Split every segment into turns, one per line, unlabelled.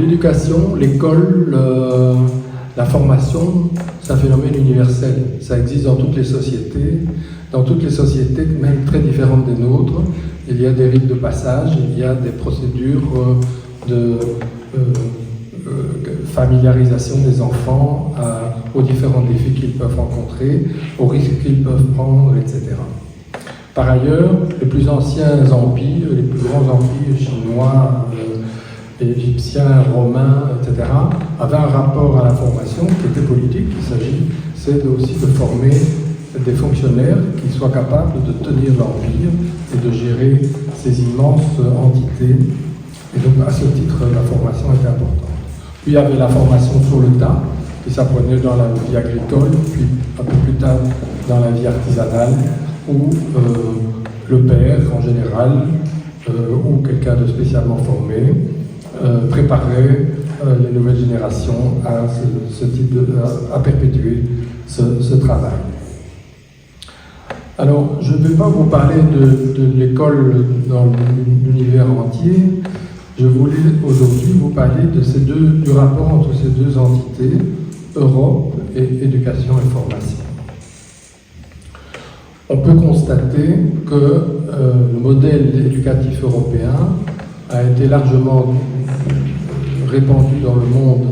l'éducation, l'école, la formation, c'est un phénomène universel. Ça existe dans toutes les sociétés, même très différentes des nôtres. Il y a des rites de passage, il y a des procédures de familiarisation des enfants aux différents défis qu'ils peuvent rencontrer, aux risques qu'ils peuvent prendre, etc. Par ailleurs, les plus anciens empires, les plus grands empires chinois, égyptiens, romains, etc., avaient un rapport à la formation qui était politique. C'est aussi de former des fonctionnaires qui soient capables de tenir l'empire et de gérer ces immenses entités. Et donc, à ce titre, la formation était importante. Puis, il y avait la formation sur le tas, qui s'apprenait dans la vie agricole, puis un peu plus tard dans la vie artisanale, où le père, en général, ou quelqu'un de spécialement formé, préparait les nouvelles générations à ce type à perpétuer ce travail. Alors, je ne vais pas vous parler de l'école dans l'univers entier. Je voulais aujourd'hui vous parler du rapport entre ces deux entités, Europe et éducation et formation. On peut constater que le modèle éducatif européen a été largement répandu dans le monde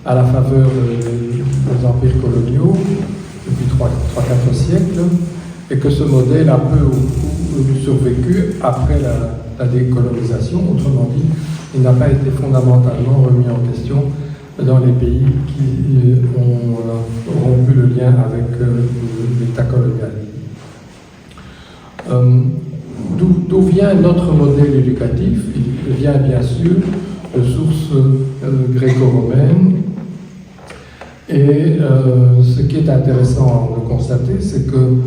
à la faveur des empires coloniaux depuis 3-4 siècles, et que ce modèle a peu ou prou survécu après la décolonisation. Autrement dit, il n'a pas été fondamentalement remis en question dans les pays qui ont rompu le lien avec l'État colonial. D'où vient notre modèle éducatif? Il vient bien sûr de sources gréco-romaines. Et ce qui est intéressant de constater, c'est que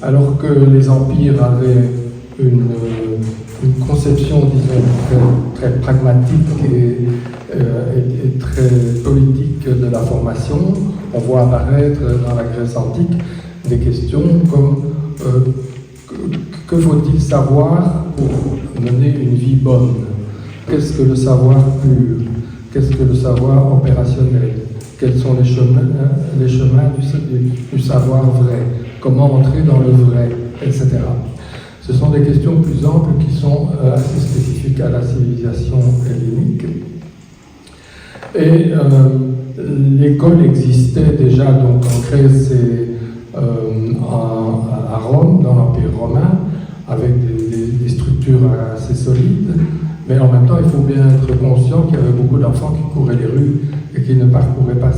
alors que les empires avaient une conception, disons, très pragmatique et très politique de la formation, on voit apparaître dans la Grèce antique des questions comme que faut-il savoir pour mener une vie bonne? Qu'est-ce que le savoir pur? Qu'est-ce que le savoir opérationnel? Quels sont les chemins du savoir vrai? Comment entrer dans le vrai, etc. Ce sont des questions plus amples qui sont assez spécifiques à la civilisation hellénique. Et l'école existait déjà donc en Grèce et à Rome, dans l'Empire romain, avec des structures assez solides. Mais en même temps, il faut bien être conscient qu'il y avait beaucoup d'enfants qui couraient les rues et qui ne parcouraient pas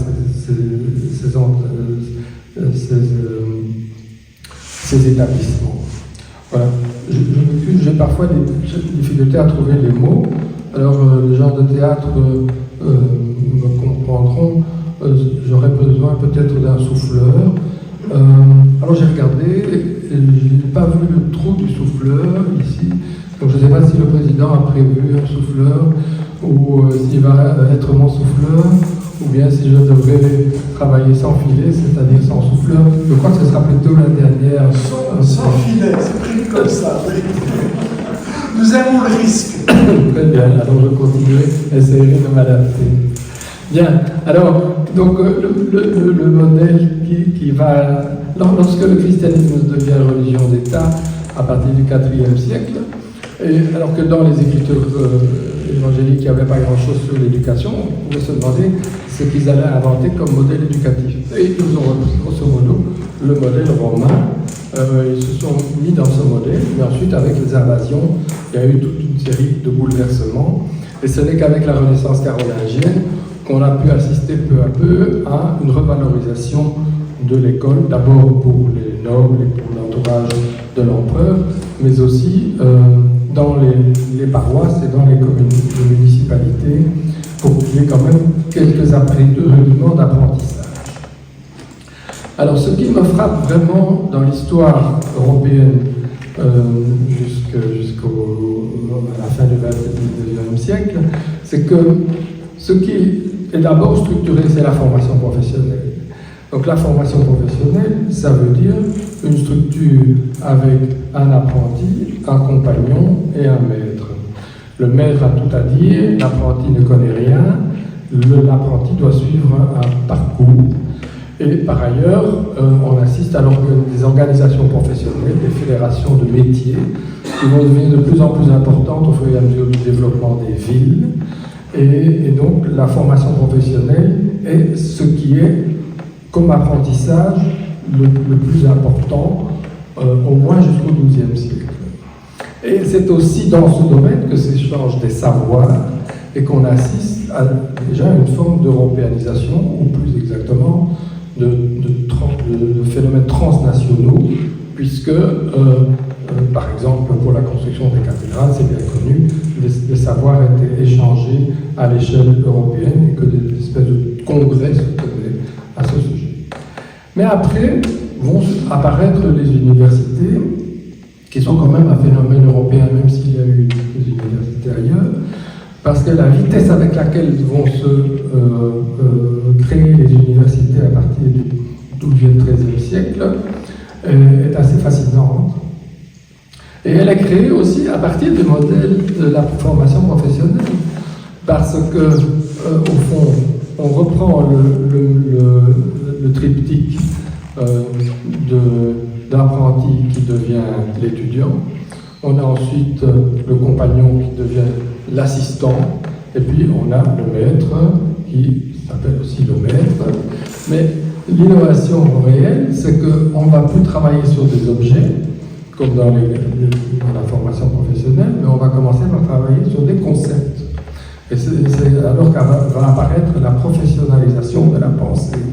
ces établissements. Voilà. J'ai parfois des difficultés à trouver les mots. Alors, les gens de théâtre me comprendront. J'aurais besoin peut-être d'un souffleur. Alors, j'ai regardé, et je n'ai pas vu le trou du souffleur ici. Donc, je ne sais pas si le président a prévu un souffleur ou s'il va être mon souffleur, ou bien si je devrais travailler sans filet, c'est-à-dire sans souffleur. Je crois que ce sera plutôt la dernière.
Sans filet, c'est prévu comme ça. Oui. Nous aimons le risque.
Très bien, alors je continuerai, essayerai de m'adapter. Bien, alors, donc le modèle qui va. Lorsque le christianisme devient religion d'État à partir du IVe siècle, et alors que dans les écritures évangéliques, il n'y avait pas grand-chose sur l'éducation, on pouvait se demander ce qu'ils allaient inventer comme modèle éducatif. Et ils ont repris, grosso modo, le modèle romain. Ils se sont mis dans ce modèle, mais ensuite, avec les invasions, il y a eu toute une série de bouleversements. Et ce n'est qu'avec la Renaissance carolingienne qu'on a pu assister peu à peu à une revalorisation de l'école, d'abord pour les nobles et pour l'entourage de l'empereur, mais aussi dans les paroisses et dans les municipalités, pour qu'il y ait quand même quelques rudiments d'apprentissage. Alors, ce qui me frappe vraiment dans l'histoire européenne jusqu'à la fin du XIXe siècle, c'est que ce qui est d'abord structuré, c'est la formation professionnelle. Donc la formation professionnelle, ça veut dire une structure avec un apprenti, un compagnon et un maître. Le maître a tout à dire, l'apprenti ne connaît rien, l'apprenti doit suivre un parcours. Et par ailleurs, on assiste à des organisations professionnelles, des fédérations de métiers, qui vont devenir de plus en plus importantes au fur et à mesure du développement des villes. Et donc, la formation professionnelle est ce qui est, comme apprentissage, le plus important, au moins jusqu'au XIIe siècle. Et c'est aussi dans ce domaine que s'échangent des savoirs et qu'on assiste à déjà une forme d'européanisation, ou plus exactement, de phénomènes transnationaux, puisque, par exemple, pour la construction des cathédrales, c'est bien connu, les savoirs étaient échangés à l'échelle européenne et que des espèces de congrès se tenaient à ce sujet. Mais après vont apparaître les universités, qui sont quand même un phénomène européen, même s'il y a eu des universités ailleurs, parce que la vitesse avec laquelle vont se créer les universités à partir du XIIe siècle est assez fascinante. Et elle est créée aussi à partir du modèle de la formation professionnelle, parce que, au fond, on reprend le triptyque d'apprenti qui devient l'étudiant. On a ensuite le compagnon qui devient l'assistant, et puis on a le maître qui s'appelle aussi le maître. Mais l'innovation réelle, c'est qu'on ne va plus travailler sur des objets, comme dans la formation professionnelle, mais on va commencer par travailler sur des concepts. Et c'est alors qu'va apparaître la professionnalisation de la pensée.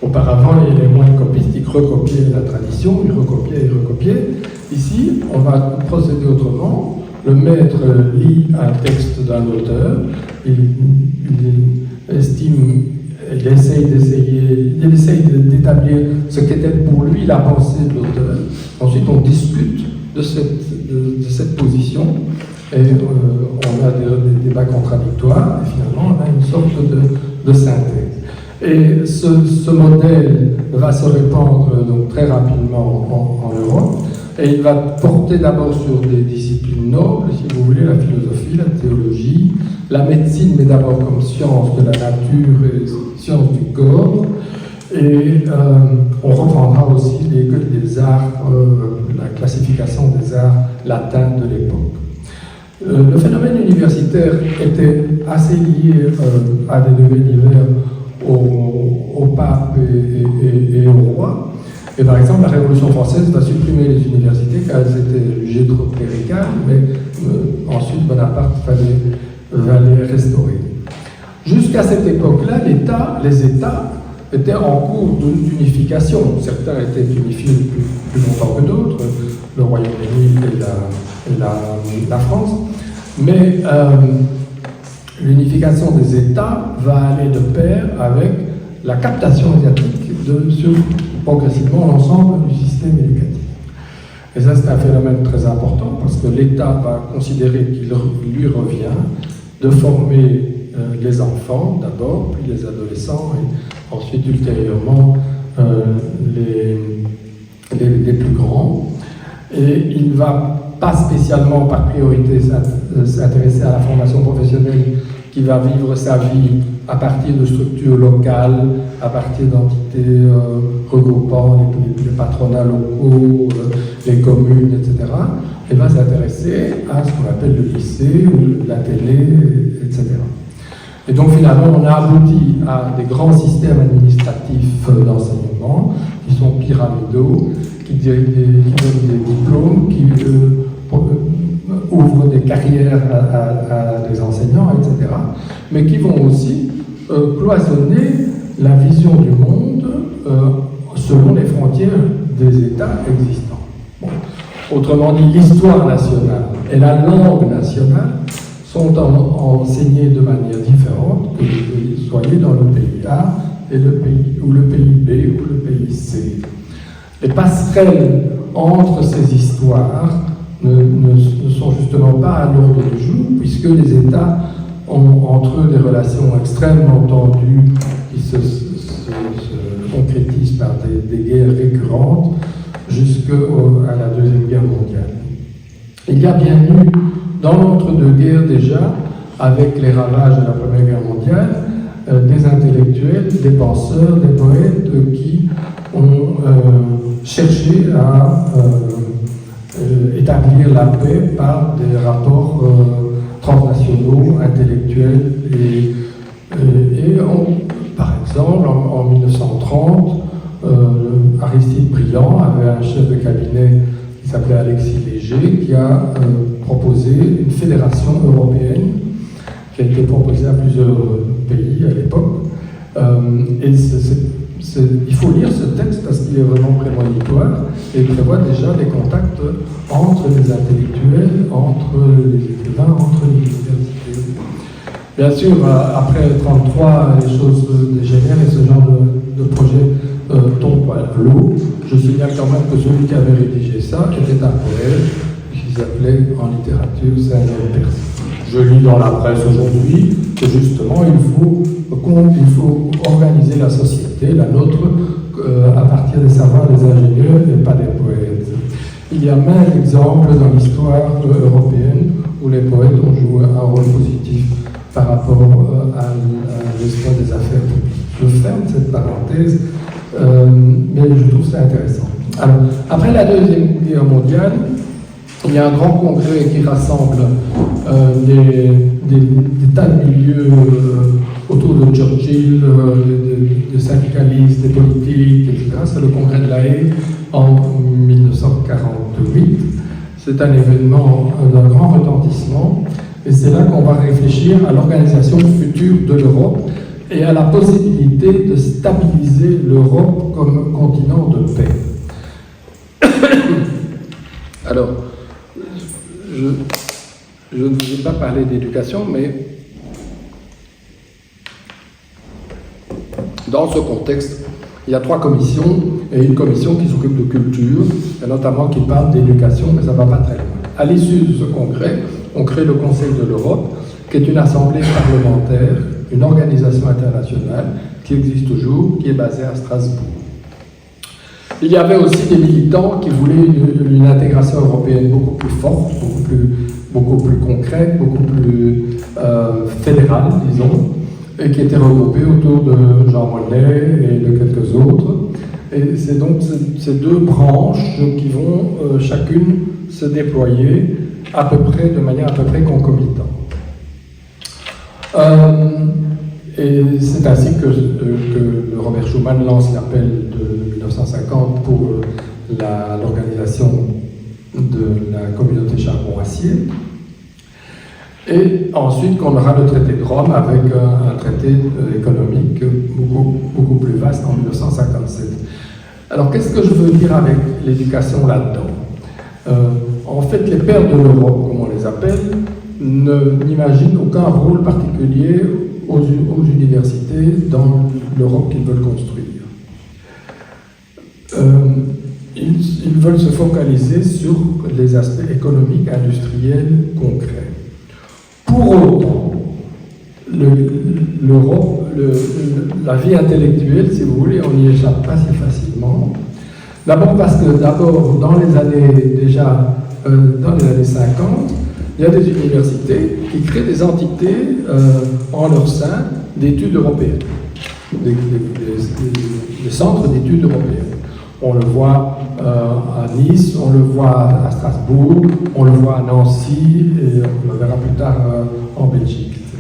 Auparavant, les moines copistiques recopiaient la tradition, ils recopiaient. Ici, on va procéder autrement. Le maître lit un texte d'un auteur, il essaye d'établir ce qu'était pour lui la pensée de l'auteur. Ensuite, on discute de cette position et on a des débats contradictoires et finalement, on a une sorte de synthèse. Et ce modèle va se répandre donc très rapidement en Europe, et il va porter d'abord sur des disciplines nobles, si vous voulez, la philosophie, la théologie, la médecine, mais d'abord comme science de la nature et science du corps, et on reprendra aussi les arts, la classification des arts latins de l'époque. Le phénomène universitaire était assez lié à des degrés divers au pape et au roi. Et par exemple, la Révolution française va supprimer les universités car elles étaient jugées trop cléricales, mais ensuite Bonaparte va les restaurer. Jusqu'à cette époque-là, les États étaient en cours d'unification. Certains étaient unifiés plus longtemps que d'autres, le Royaume-Uni et la France, mais l'unification des États va aller de pair avec la captation médiatique sur progressivement l'ensemble du système éducatif. Et ça, c'est un phénomène très important parce que l'État va considérer qu'il lui revient de former les enfants d'abord, puis les adolescents et ensuite ultérieurement les plus grands. Et il ne va pas spécialement par priorité s'intéresser à la formation professionnelle qui va vivre sa vie à partir de structures locales, à partir d'entités regroupant les patronats locaux, les communes, etc. Et va s'intéresser à ce qu'on appelle le lycée ou la télé, etc. Et donc finalement, on a abouti à des grands systèmes administratifs d'enseignement qui sont pyramidaux, qui donnent des diplômes, qui ouvrent des carrières à des enseignants, etc., mais qui vont aussi cloisonner la vision du monde selon les frontières des États existants. Bon. Autrement dit, l'histoire nationale et la langue nationale sont enseignées de manière différente que vous soyez dans le pays A et le pays B ou le pays C. Les passerelles entre ces histoires ne sont justement pas à l'ordre du jour, puisque les États ont entre eux des relations extrêmement tendues qui se concrétisent par des guerres récurrentes jusqu'à la Deuxième Guerre mondiale. Il y a bien eu dans l'entre-deux-guerres déjà, avec les ravages de la Première Guerre mondiale, des intellectuels, des penseurs, des poètes qui ont cherché à établir la paix par des rapports transnationaux, intellectuels par exemple, en 1930, Aristide Briand avait un chef de cabinet qui s'appelait Alexis Léger, qui a proposé une fédération européenne qui a été proposée à plusieurs pays à l'époque. Il faut lire ce texte parce qu'il est vraiment prémonitoire et il prévoit déjà des contacts entre les intellectuels, entre les écrivains, entre les universités. Bien sûr, après 1933, les choses dégénèrent et ce genre de projet tombe à l'eau. Je signale quand même que celui qui avait rédigé ça était un poète qui s'appelait en littérature Samuel Percy. Je lis dans la presse aujourd'hui que justement il faut organiser la société, la nôtre, à partir des savants, des ingénieurs et pas des poètes. Il y a maints exemples dans l'histoire européenne où les poètes ont joué un rôle positif par rapport à la gestion des affaires publiques. Je ferme cette parenthèse, mais je trouve ça intéressant. Alors, après la Deuxième Guerre mondiale, il y a un grand congrès qui rassemble des tas de milieux autour de Churchill, des syndicalistes, des politiques, etc. C'est le congrès de La Haye en 1948. C'est un événement d'un grand retentissement et c'est là qu'on va réfléchir à l'organisation future de l'Europe et à la possibilité de stabiliser l'Europe comme continent de paix. Alors, je ne vous ai pas parlé d'éducation, mais dans ce contexte, il y a 3 commissions et une commission qui s'occupe de culture, et notamment qui parle d'éducation, mais ça ne va pas très loin. À l'issue de ce congrès, on crée le Conseil de l'Europe, qui est une assemblée parlementaire, une organisation internationale qui existe toujours, qui est basée à Strasbourg. Il y avait aussi des militants qui voulaient une intégration européenne beaucoup plus forte, beaucoup plus concrète, beaucoup plus fédérale, disons, et qui étaient regroupés autour de Jean Monnet et de quelques autres. Et c'est donc ces 2 branches qui vont chacune se déployer de manière à peu près concomitante. Et c'est ainsi que Robert Schuman lance l'appel de 1950 pour l'organisation de la communauté charbon-acier. Et ensuite qu'on aura le traité de Rome avec un traité économique beaucoup plus vaste en 1957. Alors qu'est-ce que je veux dire avec l'éducation là-dedans? En fait, les pères de l'Europe, comme on les appelle, n'imaginent aucun rôle particulier aux universités dans l'Europe qu'ils veulent construire. Ils veulent se focaliser sur les aspects économiques, industriels, concrets. Pour autant, l'Europe, la vie intellectuelle, si vous voulez, on n'y échappe pas si facilement. D'abord parce que, dans les années 50, il y a des universités qui créent des entités en leur sein d'études européennes, des centres d'études européennes. On le voit à Nice, on le voit à Strasbourg, on le voit à Nancy, et on le verra plus tard en Belgique, etc.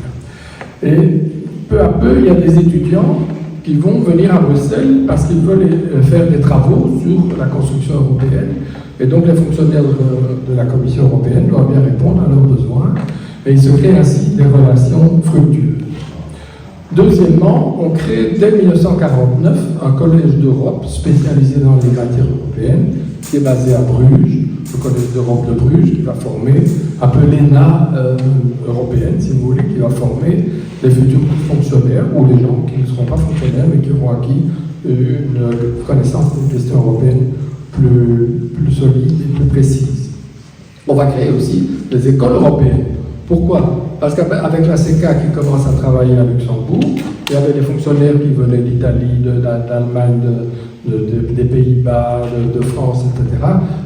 Et peu à peu, il y a des étudiants qui vont venir à Bruxelles parce qu'ils veulent faire des travaux sur la construction européenne. Et donc les fonctionnaires de la Commission européenne doivent bien répondre à leurs besoins. Et il se crée ainsi des relations fructueuses. Deuxièmement, on crée dès 1949 un collège d'Europe spécialisé dans les matières européennes, qui est basé à Bruges, le collège d'Europe de Bruges, qui va former un peu l'ENA européenne, si vous voulez, qui va former les futurs fonctionnaires ou les gens qui ne seront pas fonctionnaires mais qui auront acquis une connaissance des questions européennes plus solide et plus précise. On va créer aussi des écoles européennes. Pourquoi? Parce qu'avec la CECA qui commence à travailler à Luxembourg, il y avait des fonctionnaires qui venaient d'Italie, d'Allemagne, des Pays-Bas, de France, etc.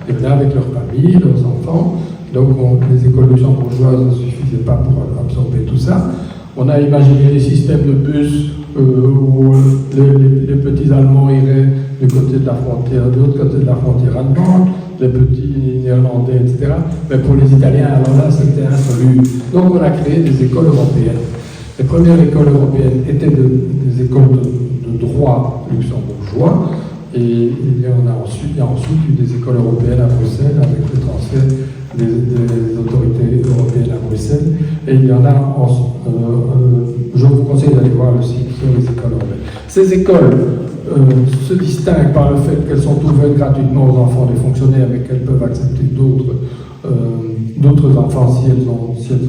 Ils venaient avec leurs familles, leurs enfants, Donc les écoles luxembourgeoises ne suffisaient pas pour absorber tout ça. On a imaginé des systèmes de bus où les petits Allemands iraient du côté de la frontière, de l'autre côté de la frontière allemande, les petits Néerlandais, etc. Mais pour les Italiens, alors là, c'était insoluble. Donc on a créé des écoles européennes. Les premières écoles européennes étaient des écoles de droit luxembourgeois, et il y a ensuite eu des écoles européennes à Bruxelles avec le transfert des autorités européennes à Bruxelles, et il y en a, je vous conseille d'aller voir le site sur les écoles européennes. Ces écoles se distinguent par le fait qu'elles sont ouvertes gratuitement aux enfants des fonctionnaires, mais qu'elles peuvent accepter d'autres enfants si elles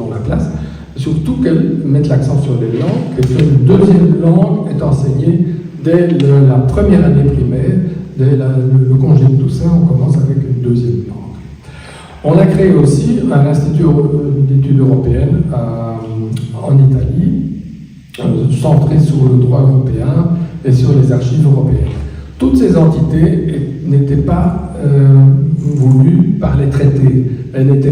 ont la place. Surtout qu'elles mettent l'accent sur les langues, et qu'une deuxième langue est enseignée dès la première année primaire, dès le congé de Toussaint, on commence avec une deuxième langue. On a créé aussi un institut d'études européennes en Italie, centré sur le droit européen et sur les archives européennes. Toutes ces entités n'étaient pas voulues par les traités, elles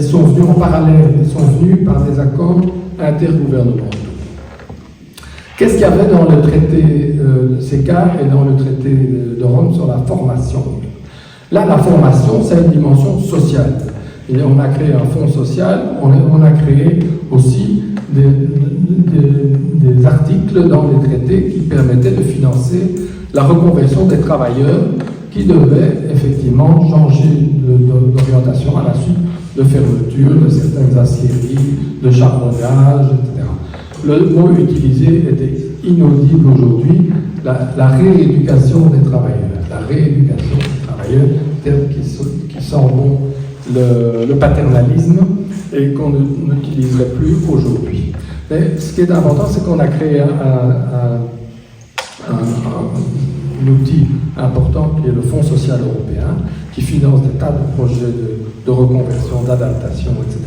sont venues en parallèle, elles sont venues par des accords intergouvernementaux. Qu'est-ce qu'il y avait dans le traité CECA et dans le traité de Rome sur la formation? Là, la formation, c'est une dimension sociale. Et on a créé un fonds social, on a créé aussi des articles dans les traités qui permettaient de financer la reconversion des travailleurs qui devaient effectivement changer d'orientation à la suite de fermeture de certaines aciéries, de charbonnage, etc. Le mot utilisé était inaudible aujourd'hui, la rééducation des travailleurs. La rééducation des travailleurs, terme qui sent bon le paternalisme et qu'on n'utiliserait plus aujourd'hui. Mais ce qui est important, c'est qu'on a créé un outil important qui est le Fonds social européen, qui finance des tas de projets de reconversion, d'adaptation, etc.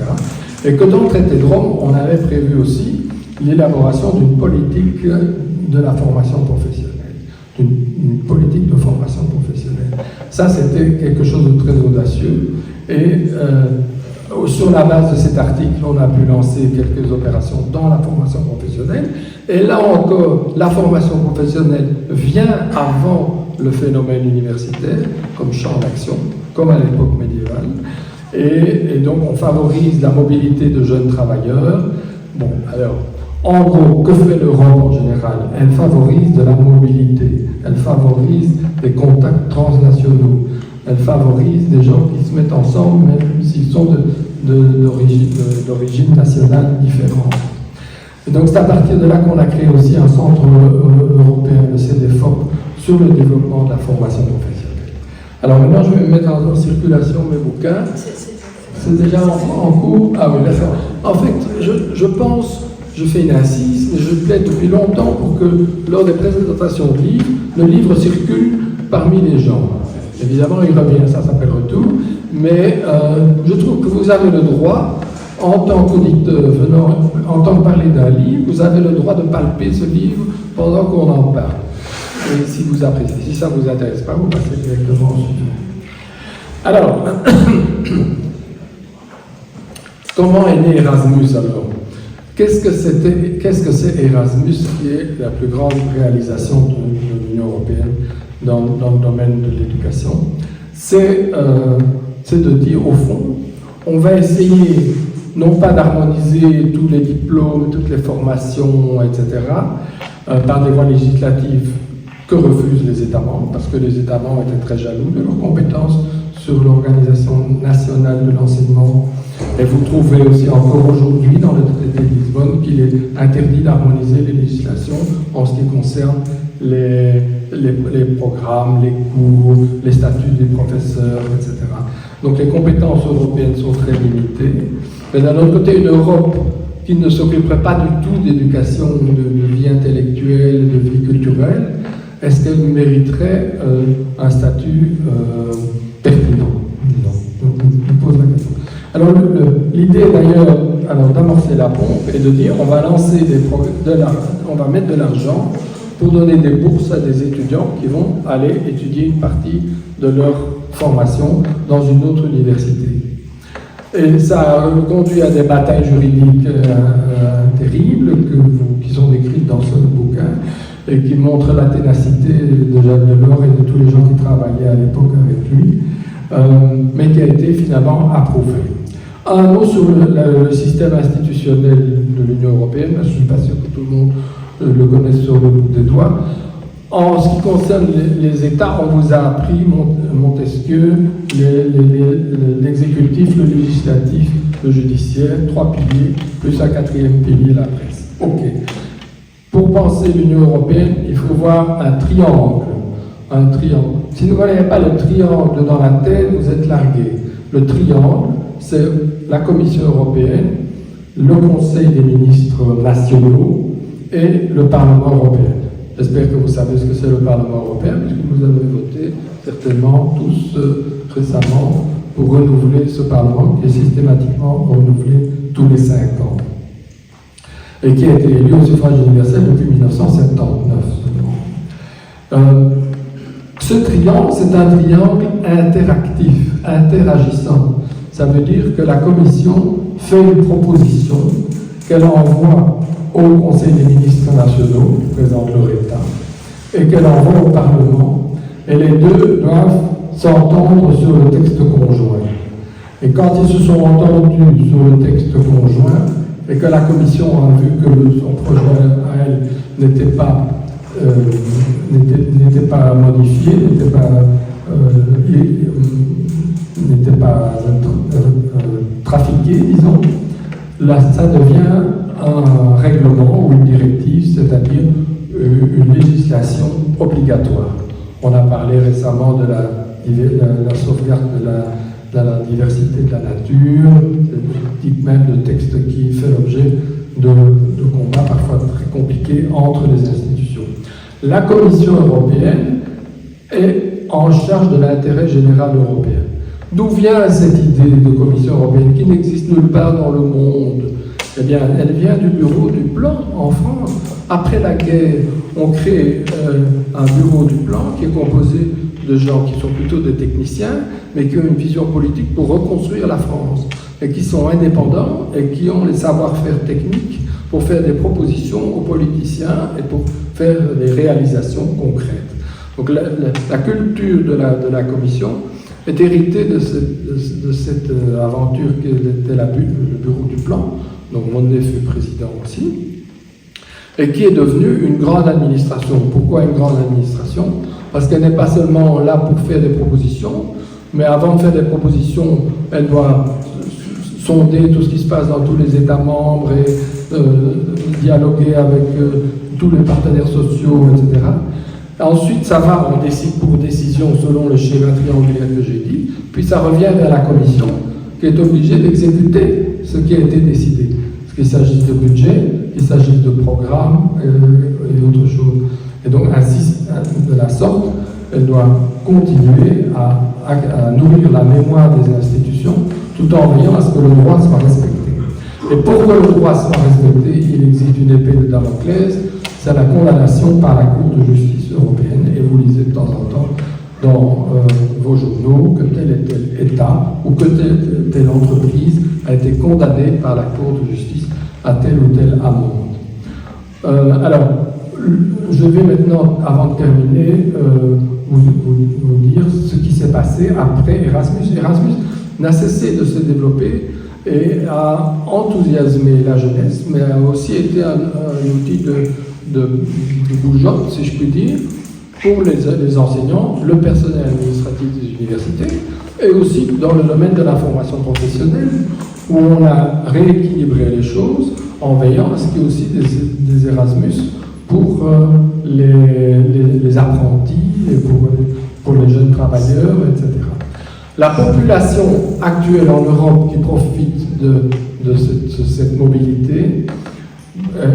Et que dans le traité de Rome, on avait prévu aussi l'élaboration d'une politique de la formation professionnelle, d'une politique de formation professionnelle. Ça, c'était quelque chose de très audacieux. Et sur la base de cet article, on a pu lancer quelques opérations dans la formation professionnelle. Et là encore, la formation professionnelle vient avant le phénomène universitaire, comme champ d'action, comme à l'époque médiévale. Et donc, on favorise la mobilité de jeunes travailleurs. Bon, alors, en gros, que fait l'Europe en général? Elle favorise de la mobilité, elle favorise des contacts transnationaux, elle favorise des gens qui se mettent ensemble, même s'ils sont d'origine nationale différente. Et donc, c'est à partir de là qu'on a créé aussi un centre européen de CEDEFOP sur le développement de la formation professionnelle. Alors maintenant, je vais mettre en circulation mes bouquins. C'est déjà en cours? Ah oui, d'accord. En fait, je pense, je fais une incise, mais je plaide depuis longtemps pour que, lors des présentations de livres, le livre circule parmi les gens. Évidemment, il revient, ça s'appelle retour, mais je trouve que vous avez le droit, en tant qu'auditeur, entendre parler d'un livre, vous avez le droit de palper ce livre pendant qu'on en parle. Et si vous appréciez, si ça ne vous intéresse pas, vous passez directement au suivant. Alors, comment est né Erasmus alors? Qu'est-ce que c'est Erasmus, qui est la plus grande réalisation de l'Union européenne dans le domaine de l'éducation? C'est de dire, au fond, on va essayer non pas d'harmoniser tous les diplômes, toutes les formations, etc., par des voies législatives que refusent les États membres, parce que les États membres étaient très jaloux de leurs compétences sur l'organisation nationale de l'enseignement. Et vous trouverez aussi encore aujourd'hui dans le traité de Lisbonne qu'il est interdit d'harmoniser les législations en ce qui concerne les programmes, les cours, les statuts des professeurs, etc. Donc les compétences européennes sont très limitées. Mais d'un autre côté, une Europe qui ne s'occuperait pas du tout d'éducation, de vie intellectuelle, de vie culturelle, est-ce qu'elle mériterait un statut pertinent? Non. Donc, je pose la question. Alors, l'idée d'ailleurs d'amorcer la pompe et de dire on va lancer on va mettre de l'argent pour donner des bourses à des étudiants qui vont aller étudier une partie de leur formation dans une autre université. Et ça a conduit à des batailles juridiques terribles qui sont décrites dans ce bouquin et qui montrent la ténacité de Jacques Delors et de tous les gens qui travaillaient à l'époque avec lui, mais qui a été finalement approuvé. Un mot sur le système institutionnel de l'Union européenne, je ne suis pas sûr que tout le monde le connaisse sur le bout des doigts. En ce qui concerne les États, on vous a appris Montesquieu, l'exécutif, le législatif, le judiciaire, 3 piliers, plus un 4e pilier, la presse. Ok. Pour penser l'Union européenne, il faut voir un triangle. Un triangle. Si vous n'avez pas le triangle dans la tête, vous êtes largué. Le triangle, c'est la Commission européenne, le Conseil des ministres nationaux et le Parlement européen. J'espère que vous savez ce que c'est le Parlement européen, puisque vous avez voté certainement tous récemment pour renouveler ce Parlement qui est systématiquement renouvelé tous les 5 ans et qui a été élu au suffrage universel depuis 1979 seulement. Ce triangle, c'est un triangle interactif, interagissant. Ça veut dire que la Commission fait une proposition qu'elle envoie au Conseil des ministres nationaux, qui présentent leur État, et qu'elle envoie au Parlement. Et les deux doivent s'entendre sur le texte conjoint. Et quand ils se sont entendus sur le texte conjoint, et que la Commission a vu que son projet à elle n'était pas modifié, n'était pas trafiqué, disons, là, ça devient un règlement ou une directive, c'est-à-dire une législation obligatoire. On a parlé récemment de la sauvegarde de la diversité de la nature, le type même de texte qui fait l'objet de combats parfois très compliqués entre les institutions. La Commission européenne est en charge de l'intérêt général européen. D'où vient cette idée de Commission européenne qui n'existe nulle part dans le monde? Eh bien, elle vient du bureau du plan en France. Après la guerre, on crée un bureau du plan qui est composé de gens qui sont plutôt des techniciens, mais qui ont une vision politique pour reconstruire la France, et qui sont indépendants et qui ont les savoir-faire techniques pour faire des propositions aux politiciens et pour faire des réalisations concrètes. Donc la culture de la Commission est héritée de cette aventure qui était le bureau du plan, donc Monnet fut président aussi, et qui est devenue une grande administration. Pourquoi une grande administration? Parce qu'elle n'est pas seulement là pour faire des propositions, mais avant de faire des propositions, elle doit sonder tout ce qui se passe dans tous les États membres et dialoguer avec tous les partenaires sociaux, etc. Ensuite, ça va, on décide pour décision selon le schéma triangulaire que j'ai dit, puis ça revient vers la Commission qui est obligée d'exécuter ce qui a été décidé. Qu'il s'agisse de budget, qu'il s'agisse de programme et autre chose. Et donc, ainsi, de la sorte, elle doit continuer à nourrir la mémoire des institutions tout en veillant à ce que le droit soit respecté. Et pour que le droit soit respecté, il existe une épée de Damoclès, c'est la condamnation par la Cour de justice européenne. Et vous lisez de temps en temps dans vos journaux que tel et tel État ou que telle entreprise a été condamnée par la Cour de justice à telle ou telle amende. Alors, je vais maintenant, avant de terminer, vous dire ce qui s'est passé après Erasmus. Erasmus n'a cessé de se développer et a enthousiasmé la jeunesse, mais a aussi été un outil de bougeotte, si je puis dire, pour les enseignants, le personnel administratif des universités, et aussi dans le domaine de la formation professionnelle, où on a rééquilibré les choses en veillant à ce qu'il y ait aussi des Erasmus pour les apprentis et pour les jeunes travailleurs, etc. La population actuelle en Europe qui profite de cette mobilité,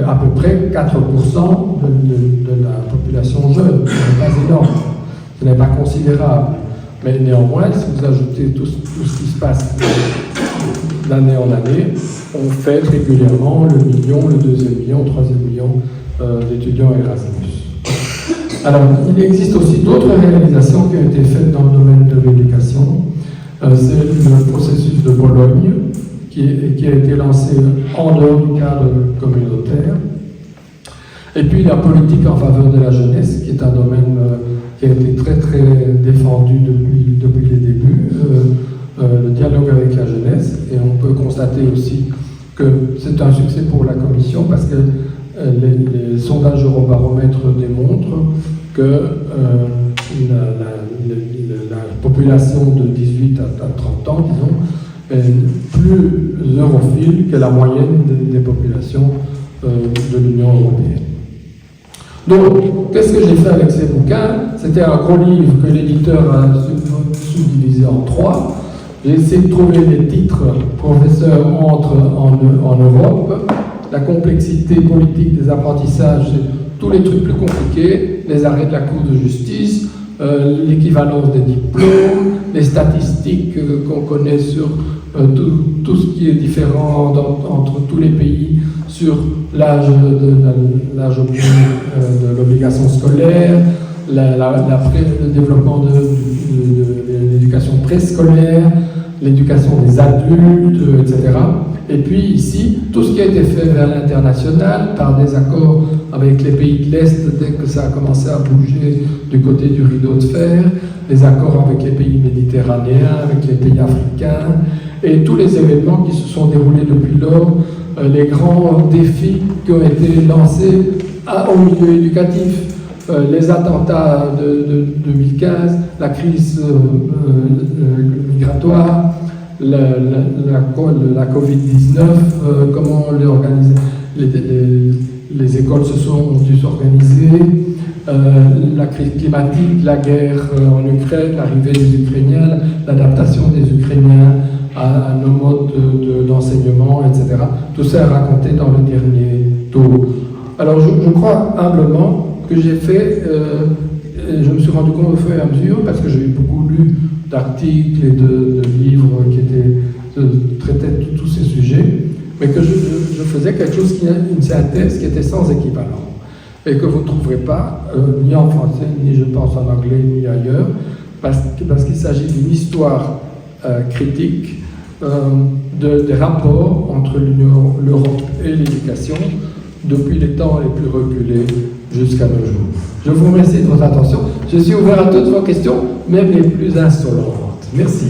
à peu près 4% de la population jeune. Ce n'est pas énorme, ce n'est pas considérable. Mais néanmoins, si vous ajoutez tout ce qui se passe d'année en année, on fête régulièrement le million, le 2e million, le 3e million d'étudiants Erasmus. Alors, il existe aussi d'autres réalisations qui ont été faites dans le domaine de l'éducation. C'est le processus de Bologne qui a été lancé en dehors du cadre communautaire. Et puis la politique en faveur de la jeunesse, qui est un domaine qui a été très très défendu depuis les débuts, le dialogue avec la jeunesse. Et on peut constater aussi que c'est un succès pour la Commission parce que les sondages Eurobaromètre démontrent que la population de 18 à 30 ans, disons, est plus europhile que la moyenne des populations de l'Union européenne. Donc, qu'est-ce que j'ai fait avec ces bouquins? C'était un gros livre que l'éditeur a subdivisé en 3. J'ai essayé de trouver les titres professeurs entrent en Europe, la complexité politique des apprentissages, c'est tous les trucs plus compliqués, les arrêts de la Cour de justice, l'équivalence des diplômes, les statistiques qu'on connaît sur tout ce qui est différent entre tous les pays, sur l'âge obligé de l'obligation scolaire, le développement de l'éducation préscolaire, l'éducation des adultes, etc. Et puis ici, tout ce qui a été fait vers l'international, par des accords avec les pays de l'Est, dès que ça a commencé à bouger du côté du rideau de fer, les accords avec les pays méditerranéens, avec les pays africains, et tous les événements qui se sont déroulés depuis lors, les grands défis qui ont été lancés au milieu éducatif, les attentats de 2015, la crise migratoire, la Covid-19, comment les écoles ont dû s'organiser, la crise climatique, la guerre en Ukraine, l'arrivée des Ukrainiens, l'adaptation des Ukrainiens à nos modes d'enseignement, etc. Tout ça est raconté dans le dernier tour. Alors je crois humblement que j'ai fait, je me suis rendu compte au fur et à mesure, parce que j'ai eu beaucoup lu d'articles et de livres qui traitaient de tous ces sujets, mais que je faisais quelque chose une synthèse qui était sans équivalent, et que vous ne trouverez pas, ni en français, ni je pense en anglais, ni ailleurs, parce qu'il s'agit d'une histoire critique des rapports entre l'Europe et l'éducation depuis les temps les plus reculés jusqu'à nos jours. Je vous remercie de votre attention. Je suis ouvert à toutes vos questions, même les plus insolentes. Merci.